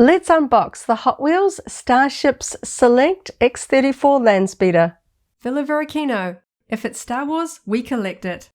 Let's unbox the Hot Wheels Starships Select X-34 Landspeeder. Varykino. If it's Star Wars, we collect it.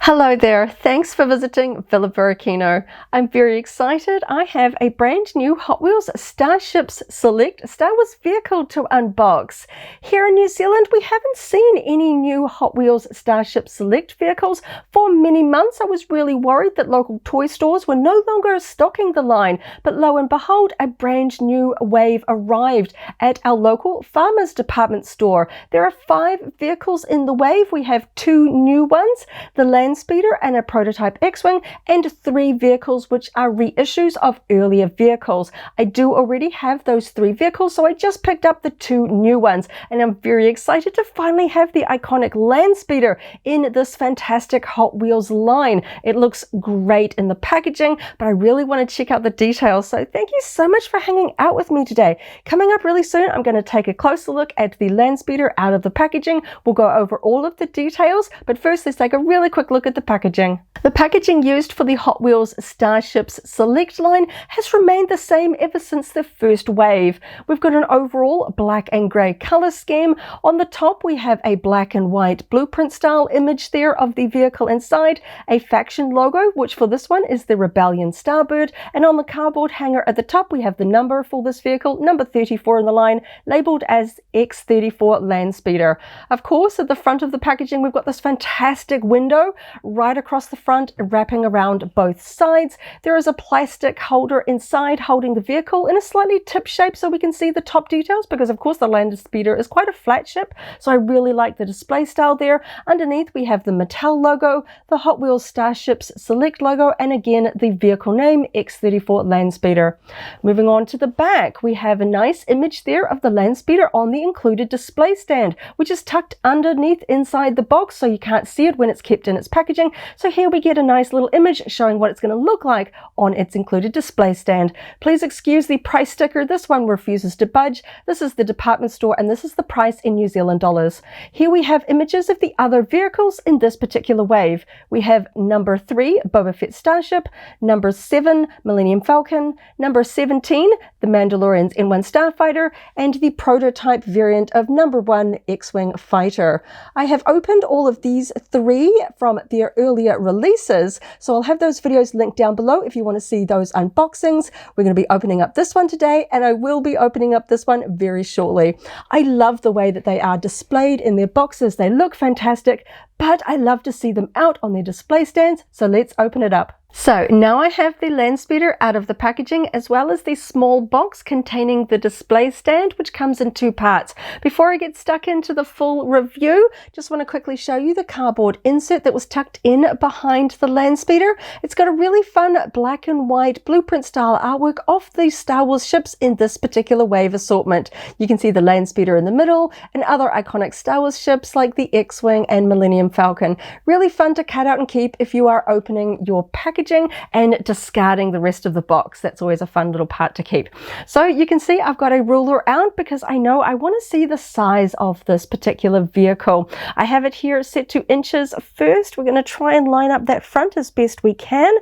Hello there, thanks for visiting Varykino. I'm very excited. I have a brand new Hot Wheels Starships Select Star Wars vehicle to unbox. Here in New Zealand, we haven't seen any new Hot Wheels Starship Select vehicles for many months. I was really worried that local toy stores were no longer stocking the line, but lo and behold, a brand new wave arrived at our local farmers department store. There are 5 vehicles in the wave. We have 2 new ones, the Landspeeder and a prototype X-Wing, and 3 vehicles which are reissues of earlier vehicles. I do already have those 3 vehicles, so I just picked up the 2 new ones, and I'm very excited to finally have the iconic Landspeeder in this fantastic Hot Wheels line. It looks great in the packaging, but I really want to check out the details, so thank you so much for hanging out with me today. Coming up really soon, I'm going to take a closer look at the Landspeeder out of the packaging. We'll go over all of the details, but first let's take a really quick look at the packaging. The packaging used for the Hot Wheels Starships Select line has remained the same ever since the first wave. We've got an overall black and grey colour scheme. On the top we have a black and white blueprint style image there of the vehicle inside, a faction logo, which for this one is the Rebellion Starbird, and on the cardboard hanger at the top we have the number for this vehicle, number 34 in the line, labelled as X-34 Landspeeder. Of course, at the front of the packaging we've got this fantastic window right across the front, wrapping around both sides. There is a plastic holder inside holding the vehicle in a slightly tip shape so we can see the top details, because of course the Landspeeder is quite a flat ship, so I really like the display style there. Underneath we have the Mattel logo, the Hot Wheels Starships Select logo, and again the vehicle name X-34 Landspeeder. Moving on to the back, we have a nice image there of the Landspeeder on the included display stand, which is tucked underneath inside the box, so you can't see it when it's kept in its packaging. So here we get a nice little image showing what it's going to look like on its included display stand. Please excuse the price sticker. This one refuses to budge. This is the department store and this is the price in New Zealand dollars. Here we have images of the other vehicles in this particular wave. We have number 3, Boba Fett Starship, number 7, Millennium Falcon, number 17, the Mandalorian's N1 Starfighter, and the prototype variant of number 1, X-Wing Fighter. I have opened all of these 3 from their earlier releases, so I'll have those videos linked down below if you want to see those unboxings. We're going to be opening up this one today, and I will be opening up this one very shortly. I love the way that they are displayed in their boxes. They look fantastic, but I love to see them out on their display stands, so let's open it up. So now I have the Landspeeder out of the packaging, as well as the small box containing the display stand, which comes in 2 parts. Before I get stuck into the full review, just want to quickly show you the cardboard insert that was tucked in behind the Landspeeder. It's got a really fun black and white blueprint style artwork of the Star Wars ships in this particular wave assortment. You can see the Landspeeder in the middle and other iconic Star Wars ships like the X-Wing and Millennium Falcon. Really fun to cut out and keep if you are opening your packaging and discarding the rest of the box. That's always a fun little part to keep. So you can see I've got a ruler out because I know I want to see the size of this particular vehicle. I have it here set to inches first. We're going to try and line up that front as best we can.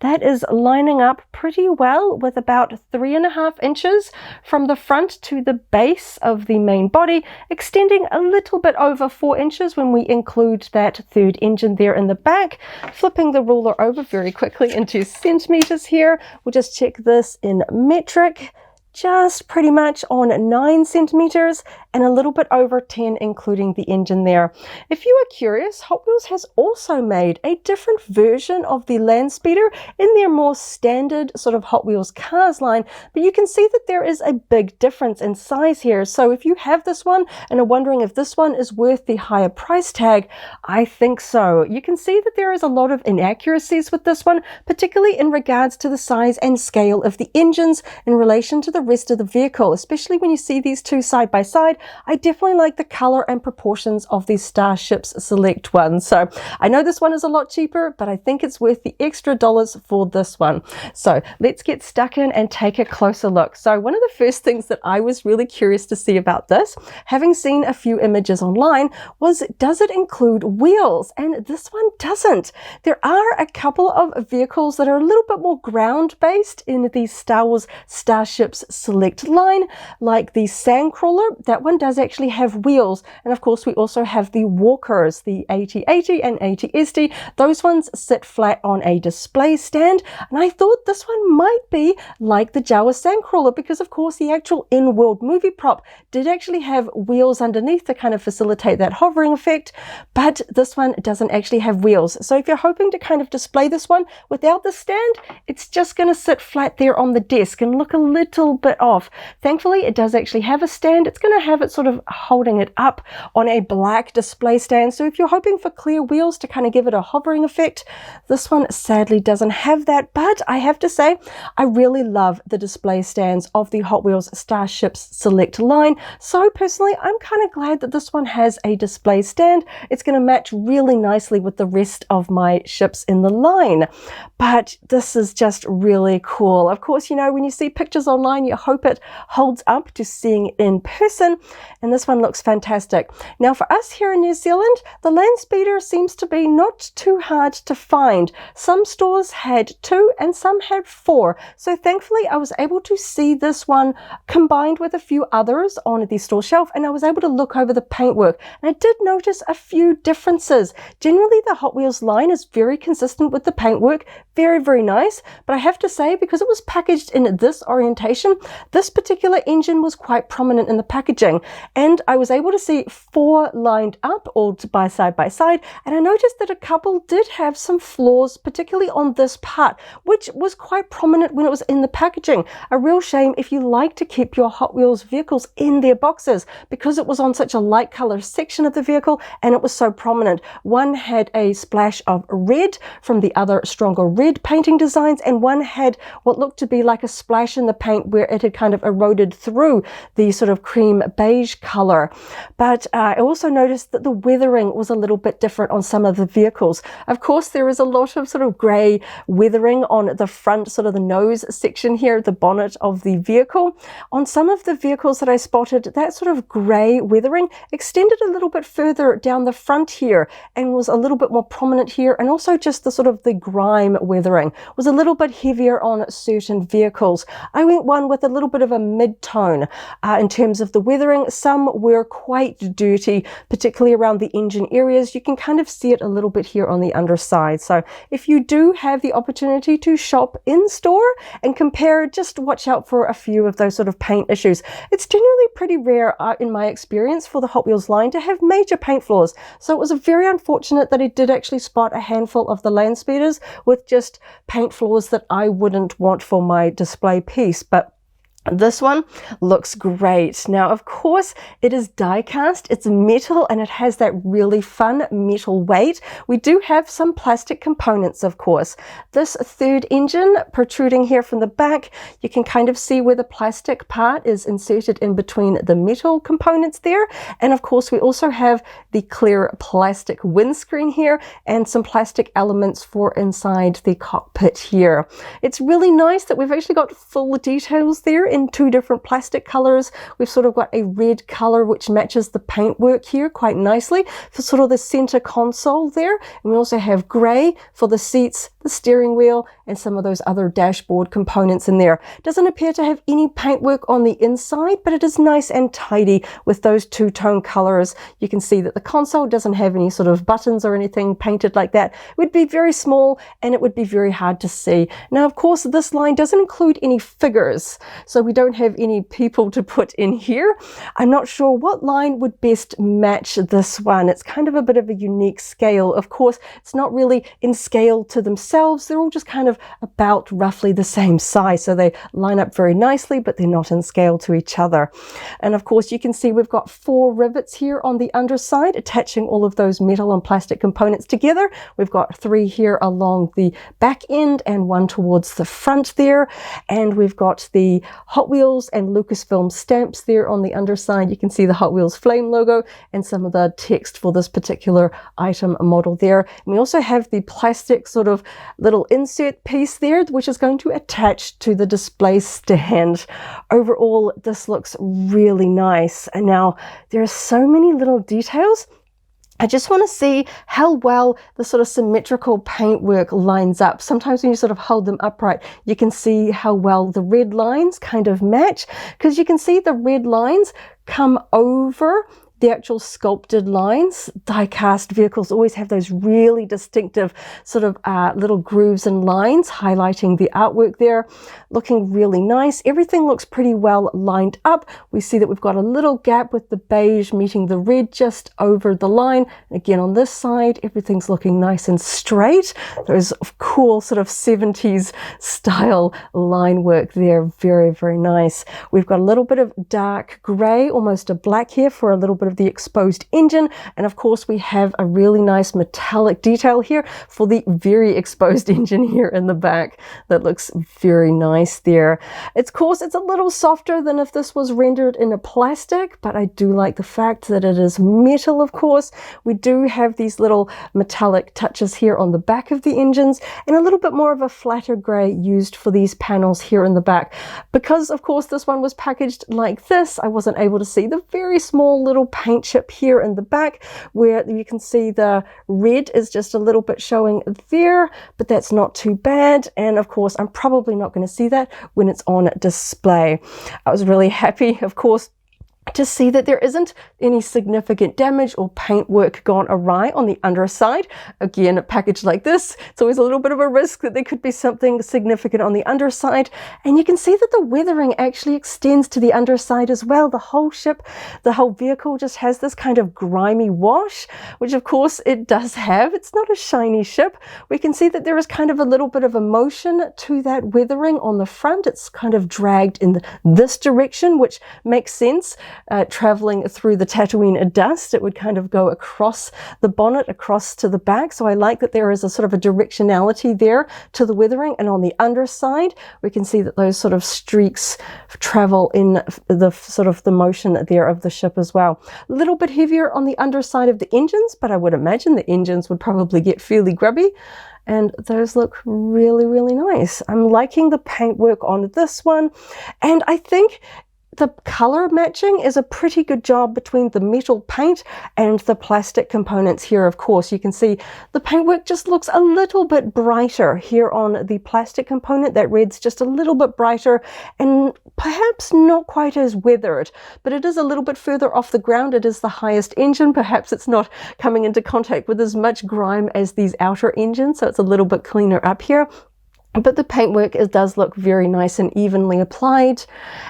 That is lining up pretty well with about 3.5 inches from the front to the base of the main body, extending a little bit over 4 inches when we include that 3rd engine there in the back. Flipping the ruler over very quickly into centimeters here. We'll just check this in metric. Just pretty much on 9 centimeters and a little bit over 10 including the engine there. If you are curious, Hot Wheels has also made a different version of the Landspeeder in their more standard sort of Hot Wheels cars line, but you can see that there is a big difference in size here. So if you have this one and are wondering if this one is worth the higher price tag, I think so. You can see that there is a lot of inaccuracies with this one, particularly in regards to the size and scale of the engines in relation to the rest of the vehicle, especially when you see these 2 side by side. I definitely like the color and proportions of these Starships Select ones. So I know this one is a lot cheaper, but I think it's worth the extra dollars for this one. So let's get stuck in and take a closer look. So one of the first things that I was really curious to see about this, having seen a few images online, was does it include wheels? And this one doesn't. There are a couple of vehicles that are a little bit more ground-based in the Star Wars Starships Select line, like the Sandcrawler. That one does actually have wheels. And of course, we also have the Walkers, the AT-80 and AT-ST. Those ones sit flat on a display stand. And I thought this one might be like the Jawa Sandcrawler because, of course, the actual in-world movie prop did actually have wheels underneath to kind of facilitate that hovering effect. But this one doesn't actually have wheels. So if you're hoping to kind of display this one without the stand, it's just going to sit flat there on the desk and look a little bit off. Thankfully, it does actually have a stand. It's going to have it sort of holding it up on a black display stand. So if you're hoping for clear wheels to kind of give it a hovering effect, this one sadly doesn't have that. But I have to say, I really love the display stands of the Hot Wheels Starships Select line. So personally, I'm kind of glad that this one has a display stand. It's going to match really nicely with the rest of my ships in the line. But this is just really cool. Of course, you know, when you see pictures online, you hope it holds up to seeing it in person. And this one looks fantastic. Now, for us here in New Zealand, the Landspeeder seems to be not too hard to find. Some stores had 2 and some had 4. So thankfully, I was able to see this one combined with a few others on the store shelf, and I was able to look over the paintwork. And I did notice a few differences. Generally, the Hot Wheels line is very consistent with the paintwork. Very, very nice. But I have to say, because it was packaged in this orientation, this particular engine was quite prominent in the packaging. And I was able to see 4 lined up, all by side. And I noticed that a couple did have some flaws, particularly on this part, which was quite prominent when it was in the packaging. A real shame if you like to keep your Hot Wheels vehicles in their boxes, because it was on such a light color section of the vehicle and it was so prominent. One had a splash of red from the other stronger red painting designs, and one had what looked to be like a splash in the paint where it had kind of eroded through the sort of cream beige color. But I also noticed that the weathering was a little bit different on some of the vehicles. Of course, there is a lot of sort of grey weathering on the front, sort of the nose section here, the bonnet of the vehicle. On some of the vehicles that I spotted, that sort of grey weathering extended a little bit further down the front here and was a little bit more prominent here, and also just the sort of the grime weathering was a little bit heavier on certain vehicles. I went one with a little bit of a mid-tone in terms of the weathering. Some were quite dirty, particularly around the engine areas. You can kind of see it a little bit here on the underside. So if you do have the opportunity to shop in store and compare, just watch out for a few of those sort of paint issues. It's generally pretty rare in my experience for the Hot Wheels line to have major paint flaws. So it was very unfortunate that I did actually spot a handful of the Landspeeders with just paint flaws that I wouldn't want for my display piece. But this one looks great. Now, of course, it is die cast, it's metal, and it has that really fun metal weight. We do have some plastic components, of course. This third engine protruding here from the back, you can kind of see where the plastic part is inserted in between the metal components there. And of course, we also have the clear plastic windscreen here and some plastic elements for inside the cockpit here. It's really nice that we've actually got full details there in 2 different plastic colors. We've sort of got a red color which matches the paintwork here quite nicely for sort of the center console there. And we also have gray for the seats, the steering wheel, and some of those other dashboard components in there. Doesn't appear to have any paintwork on the inside, but it is nice and tidy with those 2-tone colors. You can see that the console doesn't have any sort of buttons or anything painted like that. It would be very small and it would be very hard to see. Now, of course, this line doesn't include any figures, so we don't have any people to put in here. I'm not sure what line would best match this one. It's kind of a bit of a unique scale. Of course, it's not really in scale to themselves themselves, they're all just kind of about roughly the same size. So they line up very nicely, but they're not in scale to each other. And of course, you can see we've got 4 rivets here on the underside, attaching all of those metal and plastic components together. We've got 3 here along the back end and 1 towards the front there. And we've got the Hot Wheels and Lucasfilm stamps there on the underside. You can see the Hot Wheels flame logo and some of the text for this particular item model there. And we also have the plastic sort of little insert piece there, which is going to attach to the display stand. Overall, this looks really nice. And now there are so many little details. I just want to see how well the sort of symmetrical paintwork lines up. Sometimes when you sort of hold them upright, you can see how well the red lines kind of match, because you can see the red lines come over the actual sculpted lines. Die-cast vehicles always have those really distinctive sort of little grooves and lines highlighting the artwork there. Looking really nice. Everything looks pretty well lined up. We see that we've got a little gap with the beige meeting the red just over the line. Again, on this side, everything's looking nice and straight. Those cool sort of 70s style line work there. Very, very nice. We've got a little bit of dark gray, almost a black here for a little bit of the exposed engine, and of course we have a really nice metallic detail here for the very exposed engine here in the back. That looks very nice there. Of course, it's a little softer than if this was rendered in a plastic, but I do like the fact that it is metal. Of course, we do have these little metallic touches here on the back of the engines, and a little bit more of a flatter gray used for these panels here in the back. Because of course this one was packaged like this, I wasn't able to see the very small little paint chip here in the back, where you can see the red is just a little bit showing there, but that's not too bad. And of course, I'm probably not going to see that when it's on display. I was really happy, of course, to see that there isn't any significant damage or paintwork gone awry on the underside. Again, a package like this, it's always a little bit of a risk that there could be something significant on the underside. And you can see that the weathering actually extends to the underside as well. The whole ship, the whole vehicle just has this kind of grimy wash, which of course it does have. It's not a shiny ship. We can see that there is kind of a little bit of a motion to that weathering on the front. It's kind of dragged in this direction, which makes sense. Traveling through the Tatooine dust, it would kind of go across the bonnet, across to the back. So I like that there is a sort of a directionality there to the weathering. And on the underside, we can see that those sort of streaks travel in the sort of the motion there of the ship as well. A little bit heavier on the underside of the engines, but I would imagine the engines would probably get fairly grubby. And those look really, really nice. I'm liking the paintwork on this one. And I think the color matching is a pretty good job between the metal paint and the plastic components here. Of course, you can see the paintwork just looks a little bit brighter here on the plastic component. That red's just a little bit brighter and perhaps not quite as weathered, but it is a little bit further off the ground. It is the highest engine. Perhaps it's not coming into contact with as much grime as these outer engines, so it's a little bit cleaner up here. But the paintwork does look very nice and evenly applied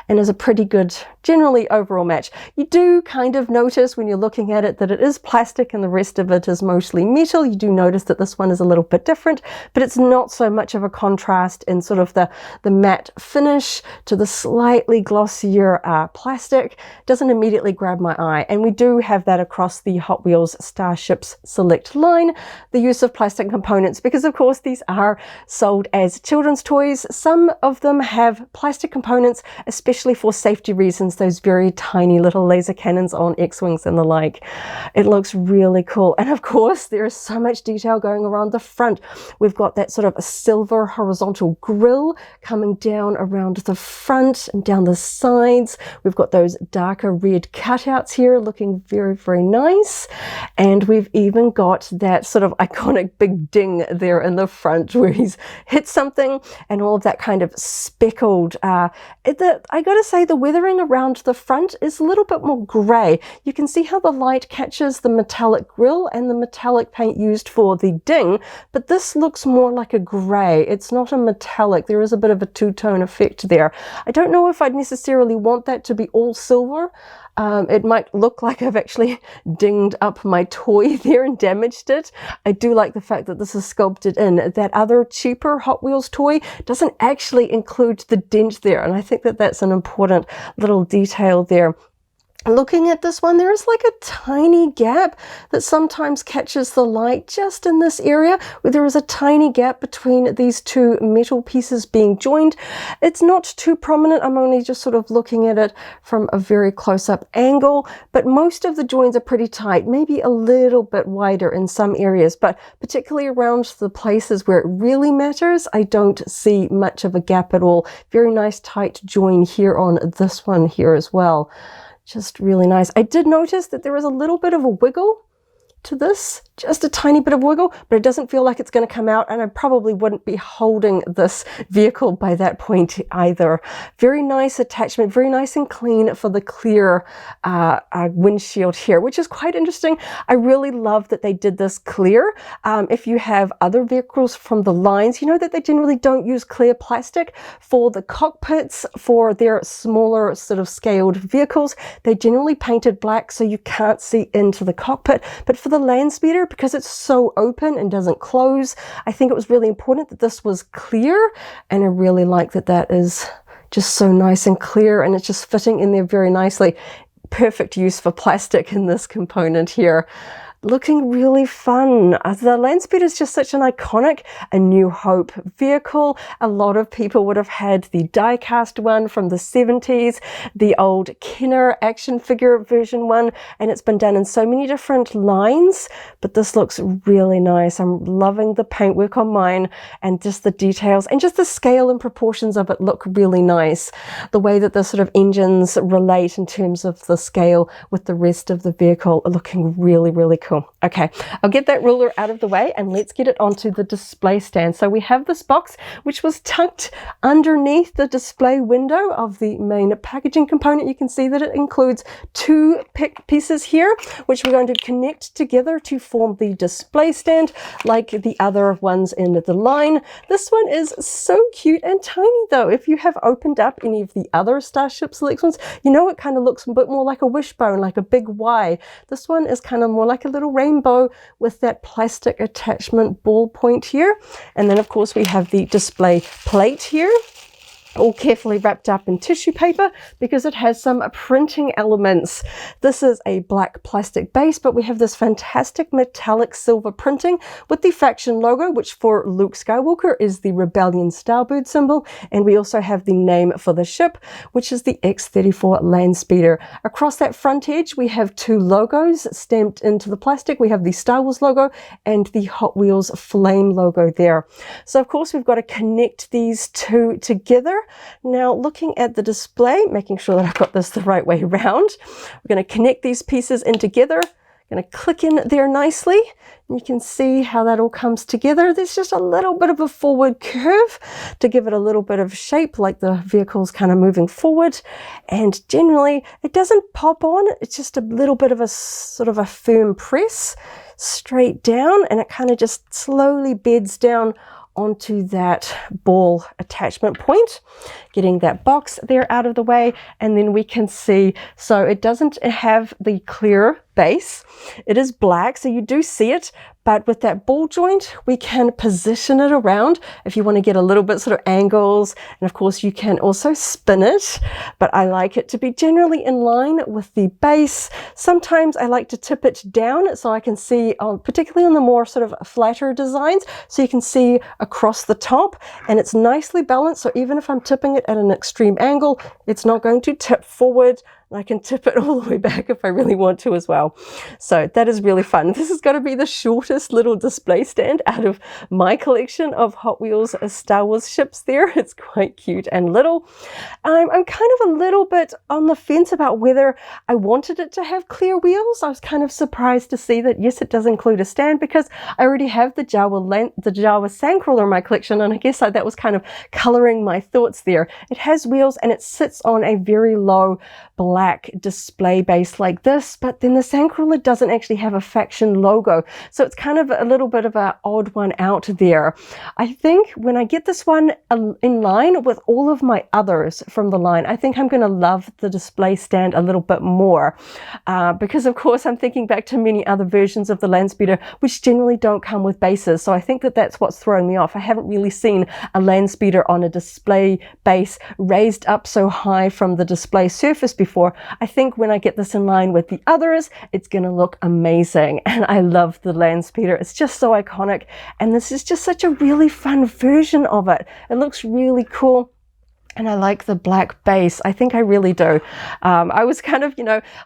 and is a pretty good, generally overall match. You do kind of notice when you're looking at it that it is plastic and the rest of it is mostly metal. You do notice that this one is a little bit different, but it's not so much of a contrast in sort of the matte finish to the slightly glossier plastic. It doesn't immediately grab my eye. And we do have that across the Hot Wheels Starships Select line, the use of plastic components, because of course these are sold as children's toys. Some of them have plastic components, especially for safety reasons, those very tiny little laser cannons on X-Wings and the like. It looks really cool. And of course, there is so much detail going around the front. We've got that sort of a silver horizontal grille coming down around the front and down the sides. We've got those darker red cutouts here looking very, very nice. And we've even got that sort of iconic big ding there in the front where he's hit something and all of that kind of speckled. I gotta say, the weathering around the front is a little bit more grey. You can see how the light catches the metallic grille and the metallic paint used for the ding, but this looks more like a grey. It's not a metallic. There is a bit of a two-tone effect there. I don't know if I'd necessarily want that to be all silver. It might look like I've actually dinged up my toy there and damaged it. I do like the fact that this is sculpted in. That other cheaper Hot Wheels toy doesn't actually include the dent there, and I think that that's an important little detail there. Looking at this one, there is like a tiny gap that sometimes catches the light just in this area where there is a tiny gap between these two metal pieces being joined. It's not too prominent. I'm only just sort of looking at it from a very close-up angle, but most of the joins are pretty tight, maybe a little bit wider in some areas, but particularly around the places where it really matters, I don't see much of a gap at all. Very nice tight join here on this one here as well. Just really nice. I did notice that there is a little bit of a wiggle to this, just a tiny bit of wiggle, but it doesn't feel like it's going to come out, and I probably wouldn't be holding this vehicle by that point either. Very nice attachment, very nice and clean for the clear windshield here, which is quite interesting. I really love that they did this clear. If you have other vehicles from the lines, you know that they generally don't use clear plastic for the cockpits. For their smaller sort of scaled vehicles, they generally painted black so you can't see into the cockpit. But for the Landspeeder, because it's so open and doesn't close, I think it was really important that this was clear, and I really like that that is just so nice and clear, and it's just fitting in there very nicely. Perfect use for plastic in this component here. Looking really fun. The Landspeeder is just such an iconic A New Hope vehicle. A lot of people would have had the die-cast one from the 70s, the old Kenner action figure version one, and it's been done in so many different lines, but this looks really nice. I'm loving the paintwork on mine, and just the details and just the scale and proportions of it look really nice. The way that the sort of engines relate in terms of the scale with the rest of the vehicle are looking really, really cool. Okay, I'll get that ruler out of the way and let's get it onto the display stand. So we have this box which was tucked underneath the display window of the main packaging component. You can see that it includes two pieces here which we're going to connect together to form the display stand like the other ones in the line. This one is so cute and tiny though. If you have opened up any of the other Starship selections, you know it kind of looks a bit more like a wishbone, like a big Y. This one is kind of more like a little rainbow with that plastic attachment ball point here. And then of course we have the display plate here, all carefully wrapped up in tissue paper because it has some printing elements. This is a black plastic base, but we have this fantastic metallic silver printing with the faction logo, which for Luke Skywalker is the Rebellion Starbird symbol. And we also have the name for the ship, which is the X-34 Landspeeder. Across that front edge, we have two logos stamped into the plastic. We have the Star Wars logo and the Hot Wheels Flame logo there. So of course, we've got to connect these two together. Now looking at the display, making sure that I've got this the right way around, we're going to connect these pieces in together. I'm going to click in there nicely, and you can see how that all comes together. There's just a little bit of a forward curve to give it a little bit of shape, like the vehicle's kind of moving forward, and generally it doesn't pop on. It's just a little bit of a sort of a firm press straight down, and it kind of just slowly beds down onto that ball attachment point, getting that box there out of the way. And then we can see, so it doesn't have the clear base, it is black, so you do see it, but with that ball joint we can position it around if you want to get a little bit sort of angles, and of course you can also spin it, but I like it to be generally in line with the base. Sometimes I like to tip it down so I can see, particularly on the more sort of flatter designs, so you can see across the top, and it's nicely balanced, so even if I'm tipping it at an extreme angle, it's not going to tip forward. I can tip it all the way back if I really want to as well. So that is really fun. This is going to be the shortest little display stand out of my collection of Hot Wheels Star Wars ships there. It's quite cute and little. I'm kind of a little bit on the fence about whether I wanted it to have clear wheels. I was kind of surprised to see that, yes, it does include a stand because I already have the Jawa Sandcrawler in my collection, and I guess that was kind of coloring my thoughts there. It has wheels and it sits on a very low black black display base like this, but then the Sandcrawler doesn't actually have a faction logo. So it's kind of a little bit of an odd one out there. I think when I get this one in line with all of my others from the line, I think I'm going to love the display stand a little bit more. Because of course I'm thinking back to many other versions of the Landspeeder, which generally don't come with bases. So I think that that's what's throwing me off. I haven't really seen a Landspeeder on a display base raised up so high from the display surface before. I think when I get this in line with the others, it's going to look amazing. And I love the Landspeeder. It's just so iconic. And this is just such a really fun version of it. It looks really cool. And I like the black base. I think I really do. I was kind of,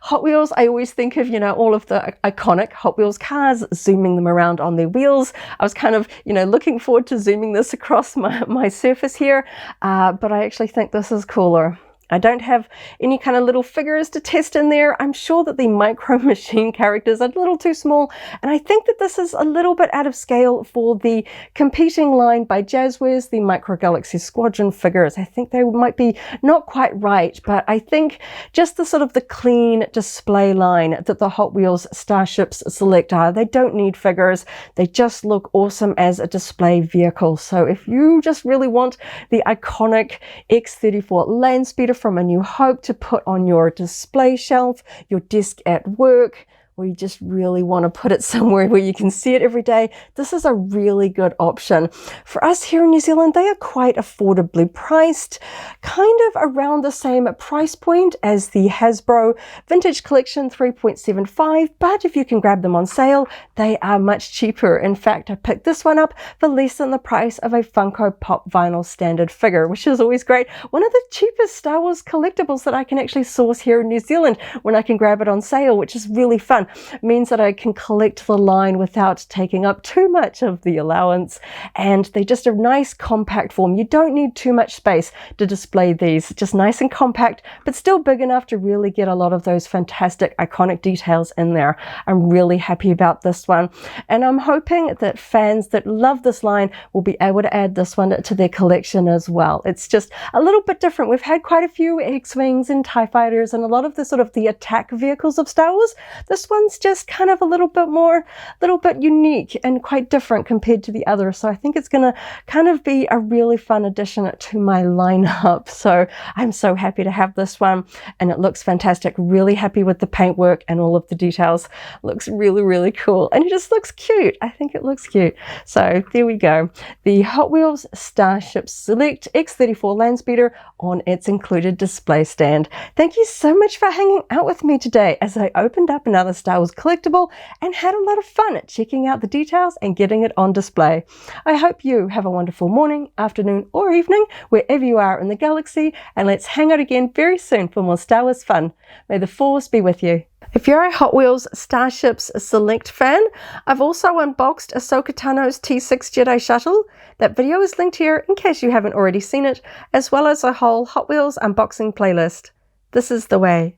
Hot Wheels, I always think of, all of the iconic Hot Wheels cars, zooming them around on their wheels. I was kind of, looking forward to zooming this across my surface here. But I actually think this is cooler. I don't have any kind of little figures to test in there. I'm sure that the Micro Machine characters are a little too small, and I think that this is a little bit out of scale for the competing line by Jazzwares, the Micro Galaxy Squadron figures. I think they might be not quite right, but I think just the sort of the clean display line that the Hot Wheels Starships Select are, they don't need figures. They just look awesome as a display vehicle. So if you just really want the iconic X-34 Landspeeder from A New Hope to put on your display shelf, your desk at work, or you just really want to put it somewhere where you can see it every day, this is a really good option. For us here in New Zealand, they are quite affordably priced, kind of around the same price point as the Hasbro Vintage Collection 3.75, but if you can grab them on sale, they are much cheaper. In fact, I picked this one up for less than the price of a Funko Pop vinyl standard figure, which is always great. One of the cheapest Star Wars collectibles that I can actually source here in New Zealand when I can grab it on sale, which is really fun. It means that I can collect the line without taking up too much of the allowance, and they just a nice compact form. You don't need too much space to display these, just nice and compact, but still big enough to really get a lot of those fantastic iconic details in there. I'm really happy about this one, and I'm hoping that fans that love this line will be able to add this one to their collection as well. It's just a little bit different. We've had quite a few X-Wings and TIE Fighters and a lot of the sort of the attack vehicles of Star Wars. This one's just kind of a little bit unique and quite different compared to the others. So I think it's going to kind of be a really fun addition to my lineup. So I'm so happy to have this one, and it looks fantastic. Really happy with the paintwork and all of the details. Looks really, really cool. And it just looks cute. I think it looks cute. So there we go. The Hot Wheels Starships Select X-34 Landspeeder on its included display stand. Thank you so much for hanging out with me today as I opened up another Star Wars collectible and had a lot of fun checking out the details and getting it on display. I hope you have a wonderful morning, afternoon, or evening wherever you are in the galaxy, and let's hang out again very soon for more Star Wars fun. May the Force be with you. If you're a Hot Wheels Starships Select fan, I've also unboxed Ahsoka Tano's T6 Jedi Shuttle. That video is linked here in case you haven't already seen it, as well as a whole Hot Wheels unboxing playlist. This is the way.